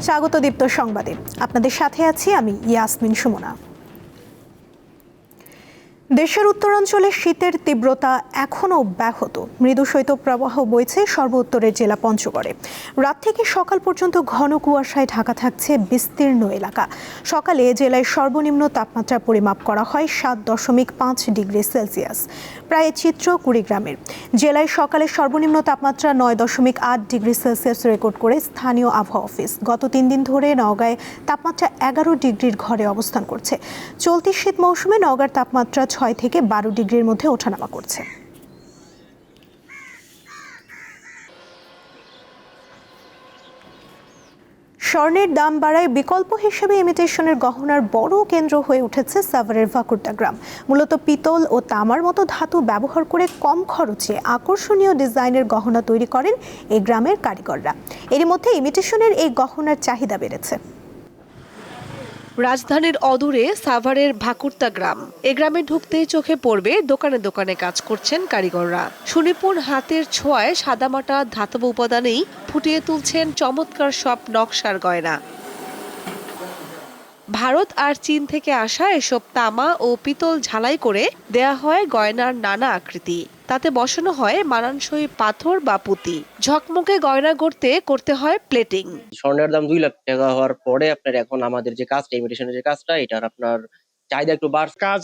স্বাগত দীপ্ত সংবাদে। আপনাদের সাথে আছি আমি ইয়াসমিন সুমনা। দেশের উত্তরাঞ্চলে শীতের তীব্রতা এখনও ব্যাহত। মৃদু শৈত্যপ্রবাহ বইছে সর্বোত্তরের জেলা পঞ্চগড়ে। রাত থেকে সকাল পর্যন্ত ঘন কুয়াশায় ঢাকা থাকছে বিস্তীর্ণ এলাকা। সকালে জেলায় সর্বনিম্ন তাপমাত্রা পরিমাপ করা হয় 7.5 ডিগ্রি সেলসিয়াস, প্রায় চিত্র কুড়িগ্রামের। জেলায় সকালে সর্বনিম্ন তাপমাত্রা 9.8 ডিগ্রি সেলসিয়াস রেকর্ড করে স্থানীয় আবহাওয়া অফিস। গত 3 দিন ধরে নওগাঁয় তাপমাত্রা 11 ডিগ্রির ঘরে অবস্থান করছে। চলতি শীত মৌসুমে নওগাঁর তাপমাত্রা 6 থেকে 12 ডিগ্রির মধ্যে ওঠানামা করছে। স্বর্ণের দাম বাড়ায় বিকল্প হিসেবে ইমিটেশনের গহনার বড় কেন্দ্র হয়ে উঠেছে সাভারের ভাকুরটা গ্রাম। মূলত পিতল ও তামার মতো ধাতু ব্যবহার করে কম খরচে আকর্ষণীয় ডিজাইনের গহনা তৈরি করেন এই গ্রামের কারিগররা। এরই মধ্যে ইমিটেশনের এই গহনার চাহিদা বেড়েছে। রাজধানীর অদূরে সাভারের ভাকুরতা গ্রাম। এ গ্রামে ঢুকতেই চোখে পড়বে দোকানে দোকানে কাজ করছেন কারিগররা। সুনিপুণ হাতের ছোঁয়ায় সাদামাটা ধাতব উপাদানেই ফুটিয়ে তুলছেন চমৎকার সব নকশার গয়না। ভারত আর চীন থেকে আসা এসব তামা ও পিতল ঝালাই করে দেয়া হয় গয়নার নানা আকৃতি। তাতে বসানো হয় মানানসই পাথর বা পুঁতি। ঝকমকে গয়না গড়তে করতে হয় প্লেটিং। স্বর্ণের দাম 2 লাখ টাকা হওয়ার পরে আপনার এখন আমাদের যে কাজটা, ইমিটেশনের যে কাজটা, এটার আপনার চাহিদা একটু বাড়ছে। কাজ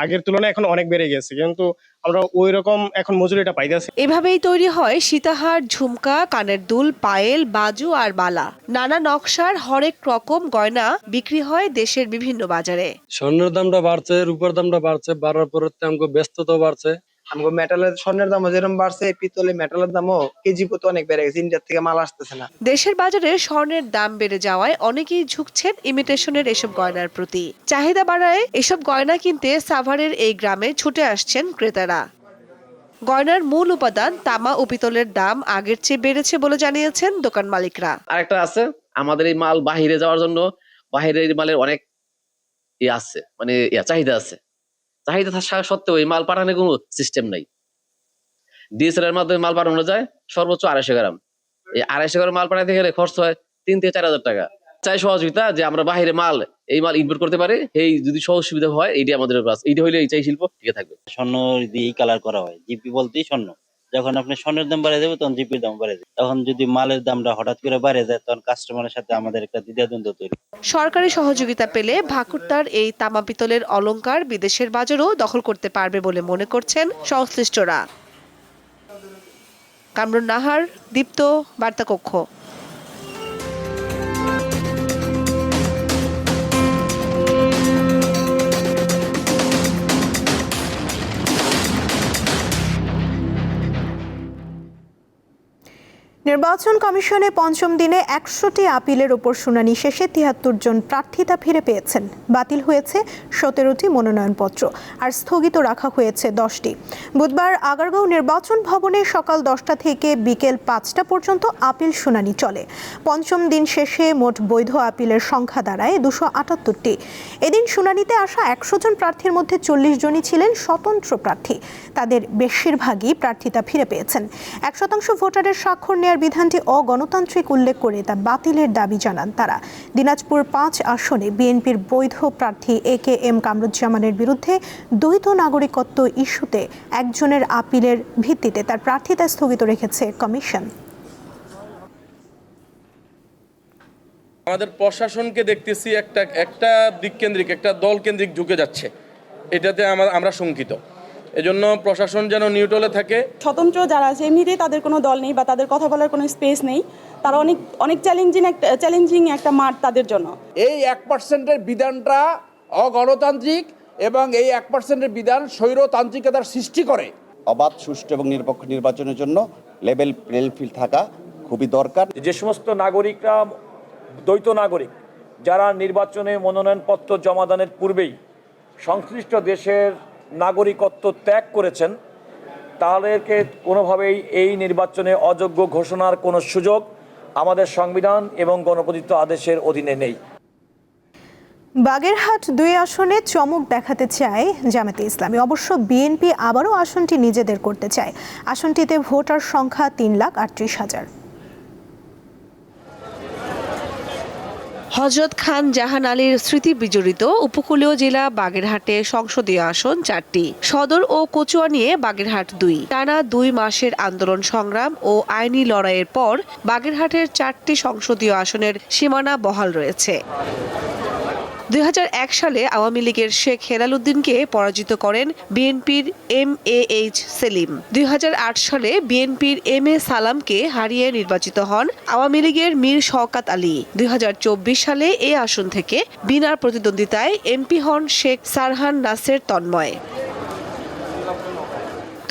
আগের তুলনায় এখন অনেক বেড়ে গেছে, কিন্তু আমরা ওই রকম এখন মজুরিটা পাইতেছি। এভাবেই তৈরি হয় সীতাহার, ঝুমকা, কানের দুল, পায়েল, বাজু আর বালা। নানা নকশার হরেক রকম গয়না বিক্রি হয় দেশের বিভিন্ন বাজারে। স্বর্ণের দামটা বাড়ছে, রূপার দামটা বাড়ছে, বাড়ার পরে আমাকে ব্যস্ততা বাড়ছে। আমাকে মেটালের স্বর্ণের দামও যেরকম বাড়ছে, পিতলের মেটালের দামও কেজি প্রতি অনেক বেড়ে গেছে। ইন্ডিয়া থেকে মাল আসতেছে না। দেশের বাজারে স্বর্ণের দাম বেড়ে যাওয়ায় অনেকেই ঝুঁকছেন ইমিটেশনের এসব গয়নার প্রতি। চাহিদা বাড়ায় এসব গয়না কিনতে সাভারের এই গ্রামে ছুটে আসছেন ক্রেতারা। গয়নার মূল উপাদান তামা ও পিতলের দাম আগের চেয়ে বেড়েছে বলে জানিয়েছেন দোকান মালিকরা। আরেকটা আছে, আমাদের এই মাল বাহিরে যাওয়ার জন্য বাহিরের মালের অনেক আছে, মানে চাহিদা আছে। চাহিদা থাকা সত্ত্বেও এই মাল পাঠানোর কোনো সিস্টেম নাই। ডিএসএল এর মাধ্যমে মাল পাঠানো যায় সর্বোচ্চ 250 গ্রাম। এই 250 গ্রাম মাল পাঠাতে গেলে খরচ হয় 3 থেকে 4 হাজার টাকা। চাই সহযোগিতা, যে আমরা বাহিরে এই মাল ইম্পোর্ট করতে পারি। এই যদি সহজ সুবিধা হয়, এইটা আমাদের কাজ। এইটা হইলে এই চাই শিল্প টিকে থাকবে। স্বর্ণ দিয়ে কালার করা হয়, জিপি বলতেই স্বর্ণ। যখন আপনি স্বর্ণের দাম বাড়ে যাবে, তখন জিপির দাম বাড়ে যাবে। তখন যদি মালের দামটা হঠাৎ করে বাড়ে যায়, তখন কাস্টমারের সাথে আমাদের একটা দ্বিধাদ্বন্দ্ব তৈরি। সরকারি সহযোগিতা পেলে ভাকুরতার এই তামা পিতলের অলংকার বিদেশের বাজারও দখল করতে পারবে বলে মনে করছেন সংশ্লিষ্টরা। কামরুন নাহার, দীপ্ত, বার্তা কক্ষ। নির্বাচন কমিশনে পঞ্চম দিনে 100টি আপিলের ওপর শুনানি শেষে 73 জন প্রার্থিতা ফিরে পেয়েছেন। বাতিল হয়েছে 17টি মনোনয়নপত্র আর স্থগিত রাখা হয়েছে 10টি। বুধবার আগারগাঁও নির্বাচন ভবনে সকাল 10টা থেকে বিকেল 5টা পর্যন্ত আপিল শুনানি চলে। পঞ্চম দিন শেষে মোট বৈধ আপিলের সংখ্যা দাঁড়ায় 278টি। এদিন শুনানিতে আসা 100 জন প্রার্থীর মধ্যে 40 জনই ছিলেন স্বতন্ত্র প্রার্থী। তাদের বেশিরভাগই প্রার্থিতা ফিরে পেয়েছেন। 1% ভোটারের স্বাক্ষর নেয়ার বিধানটি অগণতান্ত্রিক উল্লেখ করে তা বাতিলের দাবি জানান তারা। দিনাজপুর 5 আসনে বিএনপির বৈধ প্রার্থী AKM কামরুজ্জামানের বিরুদ্ধে দ্বৈত নাগরিকত্ব ইস্যুতে একজনের আপিলের ভিত্তিতে তার প্রার্থিতা স্থগিত রেখেছে কমিশন। আমাদের প্রশাসনকে দেখতেছি একটা দিককেন্দ্রিক, একটা দল কেন্দ্রিক ঝুঁকে যাচ্ছে। এটাতে আমরা শঙ্কিত। এজন্য প্রশাসন যেন নিউট্রালে থাকে। স্বতন্ত্র যারা আছে এমনিতেই তাদের কোনো দল নেই বা তাদের কথা বলার কোনো স্পেস নেই। তারা অনেক চ্যালেঞ্জিং একটা মাঠ তাদের জন্য। এই 1%-এর বিধানটা অগণতান্ত্রিক এবং এই 1%-এর বিধান স্বৈরতান্ত্রিকতার সৃষ্টি করে। অবাধ, সুষ্ঠু এবং নিরপেক্ষ নির্বাচনের জন্য লেভেল প্লেইং ফিল্ড থাকা খুবই দরকার। যে সমস্ত নাগরিকরা দ্বৈত নাগরিক, যারা নির্বাচনে মনোনয়নপত্র জমাদানের পূর্বেই সংশ্লিষ্ট দেশের নাগরিকত্ব ত্যাগ করেছেন, তাদেরকে কোনোভাবেই এই নির্বাচনে অযোগ্য ঘোষণার কোনো সুযোগ আমাদের সংবিধান এবং গণপ্রদত্ত আদেশের অধীনে নেই। বাগেরহাট 2 আসনে চমক দেখাতে চায় জামায়াতে ইসলামী। অবশ্য বিএনপি আবারও আসনটি নিজেদের করতে চায়। আসনটিতে ভোটার সংখ্যা 3,38,000। হযরত খান জাহান আলীর স্মৃতি বিজড়িত উপকূলীয় জেলা বাগেরহাটে সংসদীয় আসন 4টি, সদর ও কচুয়া নিয়ে বাগেরহাট 2। টানা 2 মাসের আন্দোলন সংগ্রাম ও আইনি লড়াইয়ের পর বাগেরহাটের 4টি সংসদীয় আসনের সীমানা বহাল রয়েছে। 2001 সালে আওয়ামী লীগের শেখ হেলাল উদ্দিনকে পরাজিত করেন বিএনপির MAH সেলিম। 2008 সালে বিএনপির MA সালামকে হারিয়ে নির্বাচিত হন আওয়ামী লীগের মীর শওকত আলী। 2024 সালে এই আসন থেকে বিনা প্রতিদ্বন্দ্বিতায় MP হন শেখ সারহান নাসের তন্ময়।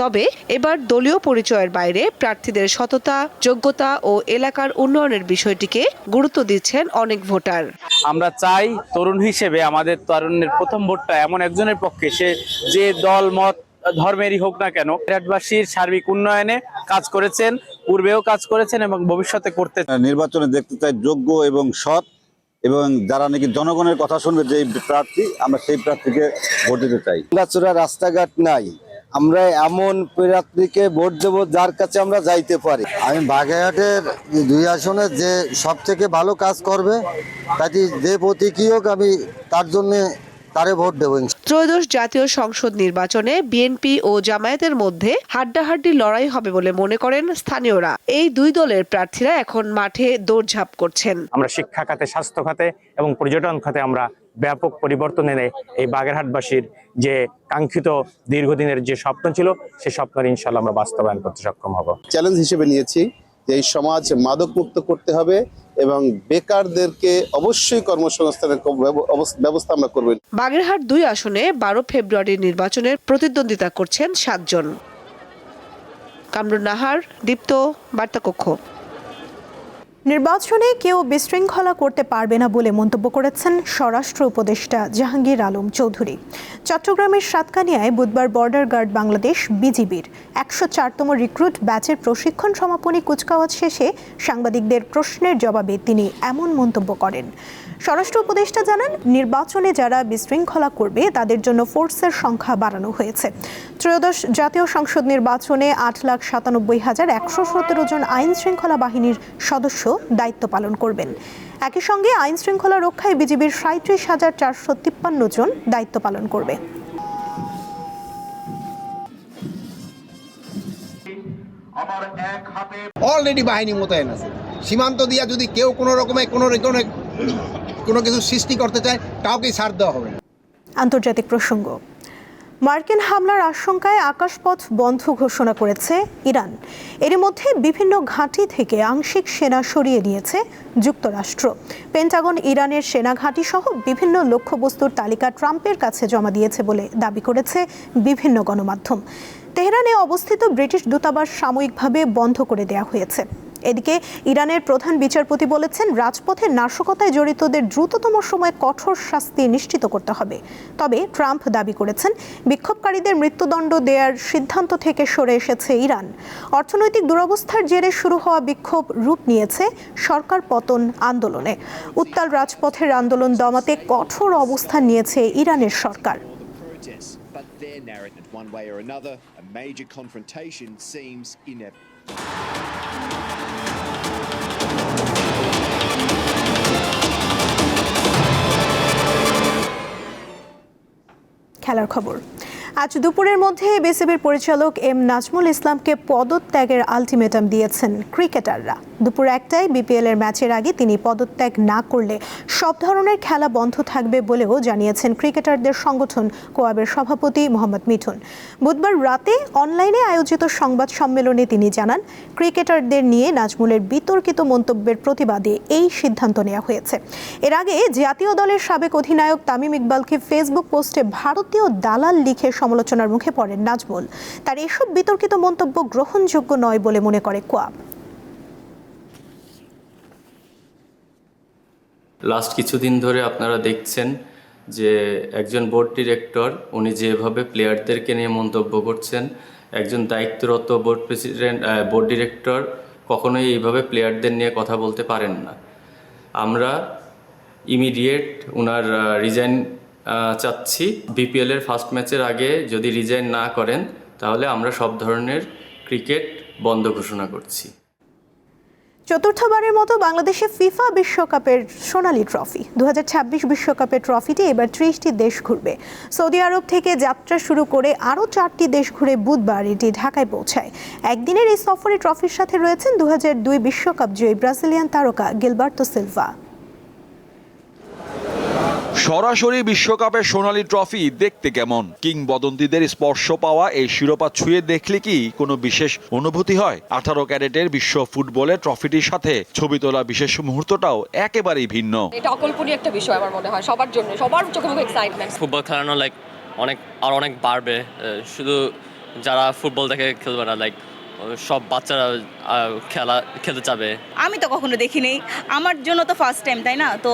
তবে এবার দলীয় পরিচয়ের বাইরে প্রার্থীদের সততা, যোগ্যতা ও এলাকার উন্নয়নের বিষয়টিকে গুরুত্ব দিচ্ছেন অনেক ভোটার। আমরা চাই তরুণ হিসেবে আমাদের তরুণের প্রথম ভোটটা এমন একজনের পক্ষে, সে যে দল মত ধর্মেরই হোক না কেন, বাগেরহাটবাসীর সার্বিক উন্নয়নে কাজ করেছেন, পূর্বেও কাজ করেছেন এবং ভবিষ্যতে করতে। নির্বাচনে দেখতে চাই যোগ্য এবং সৎ এবং যারা নাকি জনগণের কথা শুনবে যে প্রার্থী, আমরা সেই প্রার্থীকে ভোট দিতে চাই। রাস্তাঘাট নাই, আমরা এমন প্রার্থীকে ভোট দেব যার কাছে আমরা যাইতে পারি। আমি বাগেরহাটের 2 আসনে যে সব থেকে ভালো কাজ করবে, তাই যে প্রতীকী হোক আমি তার জন্য তারে ভোট দেব। ত্রয়োদশ জাতীয় সংসদ নির্বাচনে বিএনপি ও জামায়াতের মধ্যে হাড্ডাহাড্ডি লড়াই হবে বলে মনে করেন স্থানীয়রা। এই 2 দলের প্রার্থীরা এখন মাঠে দৌড়ঝাঁপ করছেন। আমরা শিক্ষা খাতে, স্বাস্থ্য খাতে এবং পর্যটন খাতে আমরা ব্যাপক পরিবর্তন এনে এই বাগেরহাটবাসীর যে কাঙ্ক্ষিত দীর্ঘদিনের যে স্বপ্ন ছিল, সেই স্বপ্নের ইনশাআল্লাহ আমরা বাস্তবায়ন করতে সক্ষম হব। চ্যালেঞ্জ হিসেবে নিয়েছি যে এই সমাজ মাদক মুক্ত করতে হবে এবং বেকারদেরকে অবশ্যই কর্মসংস্থানের ব্যবস্থা আমরা করব। বাগেরহাট 2 আসনে 12 ফেব্রুয়ারির নির্বাচনের প্রতিদ্বন্দ্বিতা করছেন 7 জন। কামরুন নাহার, দীপ্ত, বার্তাকক্ষ। নির্বাচনে কেউ বিশৃঙ্খলা করতে পারবে না বলে মন্তব্য করেছেন স্বরাষ্ট্র উপদেষ্টা জাহাঙ্গীর আলম চৌধুরী। চট্টগ্রামের সাতকানিয়ায় বুধবার বর্ডার গার্ড বাংলাদেশ বিজিবির 104তম রিক্রুট ব্যাচের প্রশিক্ষণ সমাপনী কুচকাওয়াজ শেষে সাংবাদিকদের প্রশ্নের জবাবে তিনি এমন মন্তব্য করেন। স্বরাষ্ট্র উপদেষ্টা জানান, নির্বাচনে যারা বিশৃঙ্খলা করবে তাদের জন্য ফোর্সের সংখ্যা বাড়ানো হয়েছে। ত্রয়োদশ জাতীয় সংসদ নির্বাচনে 8,97,117 জন আইন শৃঙ্খলা বাহিনীর সদস্য দায়িত্ব পালন করবেন। একই সঙ্গে আইন শৃঙ্খলা রক্ষায় বিজিবির 37,453 জন দায়িত্ব পালন করবে। অলরেডি বাহিনী মোতায়েন আছে। সীমান্ত দিয়া যদি কেউ কোনো রকমে কোনো কিছু সৃষ্টি করতে চায়, কাউকেই ছাড় দেওয়া হবে না। আন্তর্জাতিক প্রসঙ্গ। মার্কিন হামলার আশঙ্কায় আকাশপথ বন্ধ ঘোষণা করেছে ইরান। এর মধ্যে বিভিন্ন ঘাঁটি থেকে আংশিক সেনা সরিয়ে নিয়েছে যুক্তরাষ্ট্র। পেন্টাগন ইরানের সেনা ঘাঁটি সহ বিভিন্ন লক্ষ্যবস্তুর তালিকা ট্রাম্পের কাছে জমা দিয়েছে বলে দাবি করেছে বিভিন্ন গণমাধ্যম। তেহরানে অবস্থিত ব্রিটিশ দূতাবাস সাময়িকভাবে বন্ধ করে দেওয়া হয়েছে। এদিকে ইরানের প্রধান বিচারপতি বলেছেন, রাজপথে নাশকতায় জড়িতদের দ্রুততম সময়ে কঠোর শাস্তি নিশ্চিত করতে হবে। তবে ট্রাম্প দাবি করেছেন, বিক্ষোভকারীদের মৃত্যুদণ্ড দেওয়ার সিদ্ধান্ত থেকে সরে এসেছে ইরান। অর্থনৈতিক দুরবস্থার জেরে শুরু হওয়া বিক্ষোভ রূপ নিয়েছে সরকার পতন আন্দোলনে। উত্তাল রাজপথের আন্দোলন দমাতে কঠোর অবস্থান নিয়েছে ইরানের সরকার। খেলার খবর। আজ দুপুরের মধ্যে বিসিবির পরিচালক এম নাজমুল ইসলামকে পদত্যাগের আলটিমেটাম দিয়েছেন ক্রিকেটাররা। দুপুর 1টায় বিপিএল-এর ম্যাচের আগে তিনি পদত্যাগ না করলে সব ধরনের খেলা বন্ধ থাকবে বলেও জানিয়েছেন ক্রিকেটারদের সংগঠন কোয়াবের সভাপতি মোহাম্মদ মিঠুন। বুধবার রাতে অনলাইনে আয়োজিত সংবাদ সম্মেলনে তিনি জানান, ক্রিকেটারদের নিয়ে নাজমুলের বিতর্কিত মন্তব্যের প্রতিবাদে এই সিদ্ধান্ত নেওয়া হয়েছে। এর আগে জাতীয় দলের সাবেক অধিনায়ক তামিম ইকবালকে ফেসবুক পোস্টে ভারতীয় দালাল লিখে সমালোচনার মুখে পড়েন নাজমুল। তার এসব বিতর্কিত মন্তব্য গ্রহণযোগ্য নয় বলে মনে করে কোয়াব। লাস্ট কিছুদিন ধরে আপনারা দেখছেন যে একজন বোর্ড ডিরেক্টর উনি যেভাবে প্লেয়ারদেরকে নিয়ে মন্তব্য করছেন, একজন দায়িত্বরত বোর্ড ডিরেক্টর কখনোই এইভাবে প্লেয়ারদের নিয়ে কথা বলতে পারেন না। আমরা ইমিডিয়েট ওনার রিজাইন চাচ্ছি। বিপিএল-এর ফার্স্ট ম্যাচের আগে যদি রিজাইন না করেন তাহলে আমরা সব ধরনের ক্রিকেট বন্ধ ঘোষণা করছি। চতুর্থবারের মতো বাংলাদেশে ফিফা বিশ্বকাপের সোনালী ট্রফি 2026 বিশ্বকাপের ট্রফিটি এবার 30টি দেশ ঘুরবে। সৌদি আরব থেকে যাত্রা শুরু করে আরও 4টি দেশ ঘুরে বুধবার এটি ঢাকায় পৌঁছায়। একদিনের এই সফরে ট্রফির সাথে রয়েছেন 2002 বিশ্বকাপ জয়ী ব্রাজিলিয়ান তারকা গিলবার্তো সিলভা। সরাসরি বিশ্বকাপের সোনালী ট্রফি দেখতে কেমন? কিংবদন্তিদের স্পর্শ পাওয়া এই শিরোপা ছুঁয়ে দেখলে কি কোনো বিশেষ অনুভূতি হয়? 18 ক্যারেটের বিশ্ব ফুটবলে ট্রফিটির সাথে ছবি তোলা বিশেষ মুহূর্তটাও একেবারেই ভিন্ন। এটা অকল্পনীয় একটা বিষয় আমার মনে হয় সবার জন্য, সবার চোখে মুখে এক্সাইটমেন্ট। ফুটবল খেলানো অনেক বাড়বে, শুধু যারা ফুটবল দেখে খেলবে না, সব বাচ্চারা খেলতে যাবে। আমি তো কখনো দেখিনি, আমার জন্য তো ফার্স্ট টাইম, তাই না? তো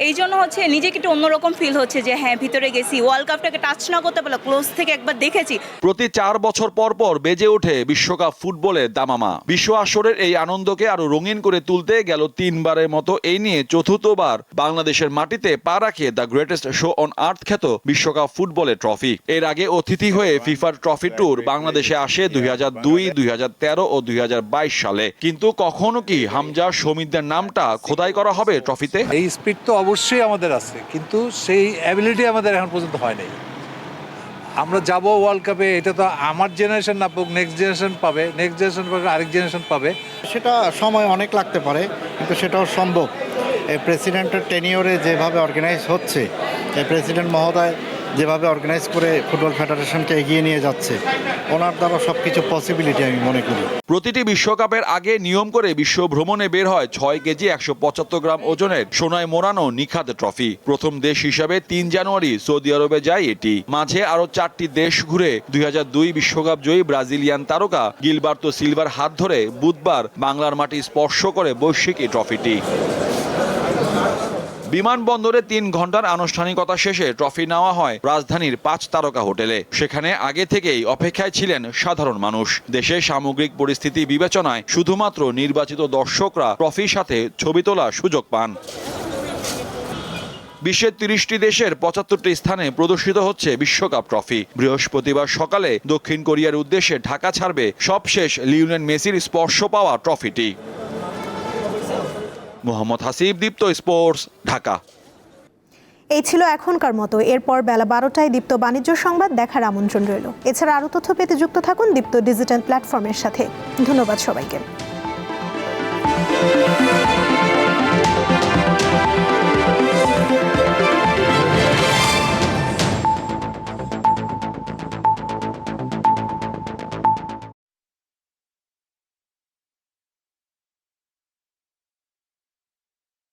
এই জন্য হচ্ছে নিজেকে একটু অন্যরকম ফিল হচ্ছে যে হ্যাঁ ভিতরে গেছি, ওয়ার্ল্ড কাপটাকে টাচ না করতে পারলে ক্লোজ থেকে একবার দেখেছি। প্রতি 4 বছর পর পর বেজে ওঠে বিশ্বকাপ ফুটবলের দামামা। বিশ্ব আসরের এই আনন্দকে আরো রঙিন করে তুলতে গেল 3বারের মতো এই নিয়ে চতুর্থবার বাংলাদেশের মাটিতে পা রাখে the greatest show on earth খ্যাত বিশ্বকাপ ফুটবলের ট্রফি। এর আগে অতিথি হয়ে ফিফার ট্রফি ট্যুর বাংলাদেশে আসে 2002, 2013 ও 2022 সালে। কিন্তু কখনো কি হামজা শমীদের নামটা খোদাই করা হবে ট্রফিতে? এই স্পিড তো অবশ্যই আমাদের আছে, কিন্তু সেই অ্যাবিলিটি আমাদের এখন পর্যন্ত হয় নাই। আমরা যাব ওয়ার্ল্ড কাপে, এটা তো আমার জেনারেশন না পাবো, নেক্সট জেনারেশন পাবে, নেক্সট জেনারেশন পাবে, আরেক জেনারেশন পাবে। সেটা সময় অনেক লাগতে পারে, কিন্তু সেটাও সম্ভব। এই প্রেসিডেন্টের টেনিওরে যেভাবে অর্গানাইজ হচ্ছে, এই প্রেসিডেন্ট মহোদয় যেভাবে অর্গানাইজ করে ফুটবল ফেডারেশনকে এগিয়ে নিয়ে যাচ্ছে, ওনার দ্বারা সবকিছু পসিবিলিটি আমি মনে করি। প্রতিটি বিশ্বকাপের আগে নিয়ম করে বিশ্ব ভ্রমণে বের হয় 6 কেজি 175 গ্রাম ওজনের সোনায় মোড়ানো নিখাত ট্রফি। প্রথম দেশ হিসাবে 3 জানুয়ারি সৌদি আরবে যায় এটি। মাঝে আরো 4টি দেশ ঘুরে 2002 বিশ্বকাপ জয়ী ব্রাজিলিয়ান তারকা গিলবার্তো সিলভার হাত ধরে বুধবার বাংলার মাটি স্পর্শ করে বৈশ্বিক এই ট্রফিটি। বিমানবন্দরে 3 ঘন্টার আনুষ্ঠানিকতা শেষে ট্রফি নেওয়া হয় রাজধানীর 5 তারকা হোটেলে। সেখানে আগে থেকেই অপেক্ষায় ছিলেন সাধারণ মানুষ। দেশের সামগ্রিক পরিস্থিতি বিবেচনায় শুধুমাত্র নির্বাচিত দর্শকরা ট্রফির সাথে ছবি তোলার সুযোগ পান। বিশ্বের 30টি দেশের 75টি স্থানে প্রদর্শিত হচ্ছে বিশ্বকাপ ট্রফি। বৃহস্পতিবার সকালে দক্ষিণ কোরিয়ার উদ্দেশ্যে ঢাকা ছাড়বে সবশেষ লিওনেল মেসির স্পর্শ পাওয়া ট্রফিটি। মোহাম্মদ হাসিব, দীপ্ত স্পোর্টস, ঢাকা। এই ছিল এখনকার মতো। এরপর বেলা 12টায় দীপ্ত বাণিজ্য সংবাদ দেখার আমন্ত্রণ রইল। এছাড়া আরও তথ্য পেতে যুক্ত থাকুন দীপ্ত ডিজিটাল প্ল্যাটফর্মের সাথে। ধন্যবাদ সবাইকে।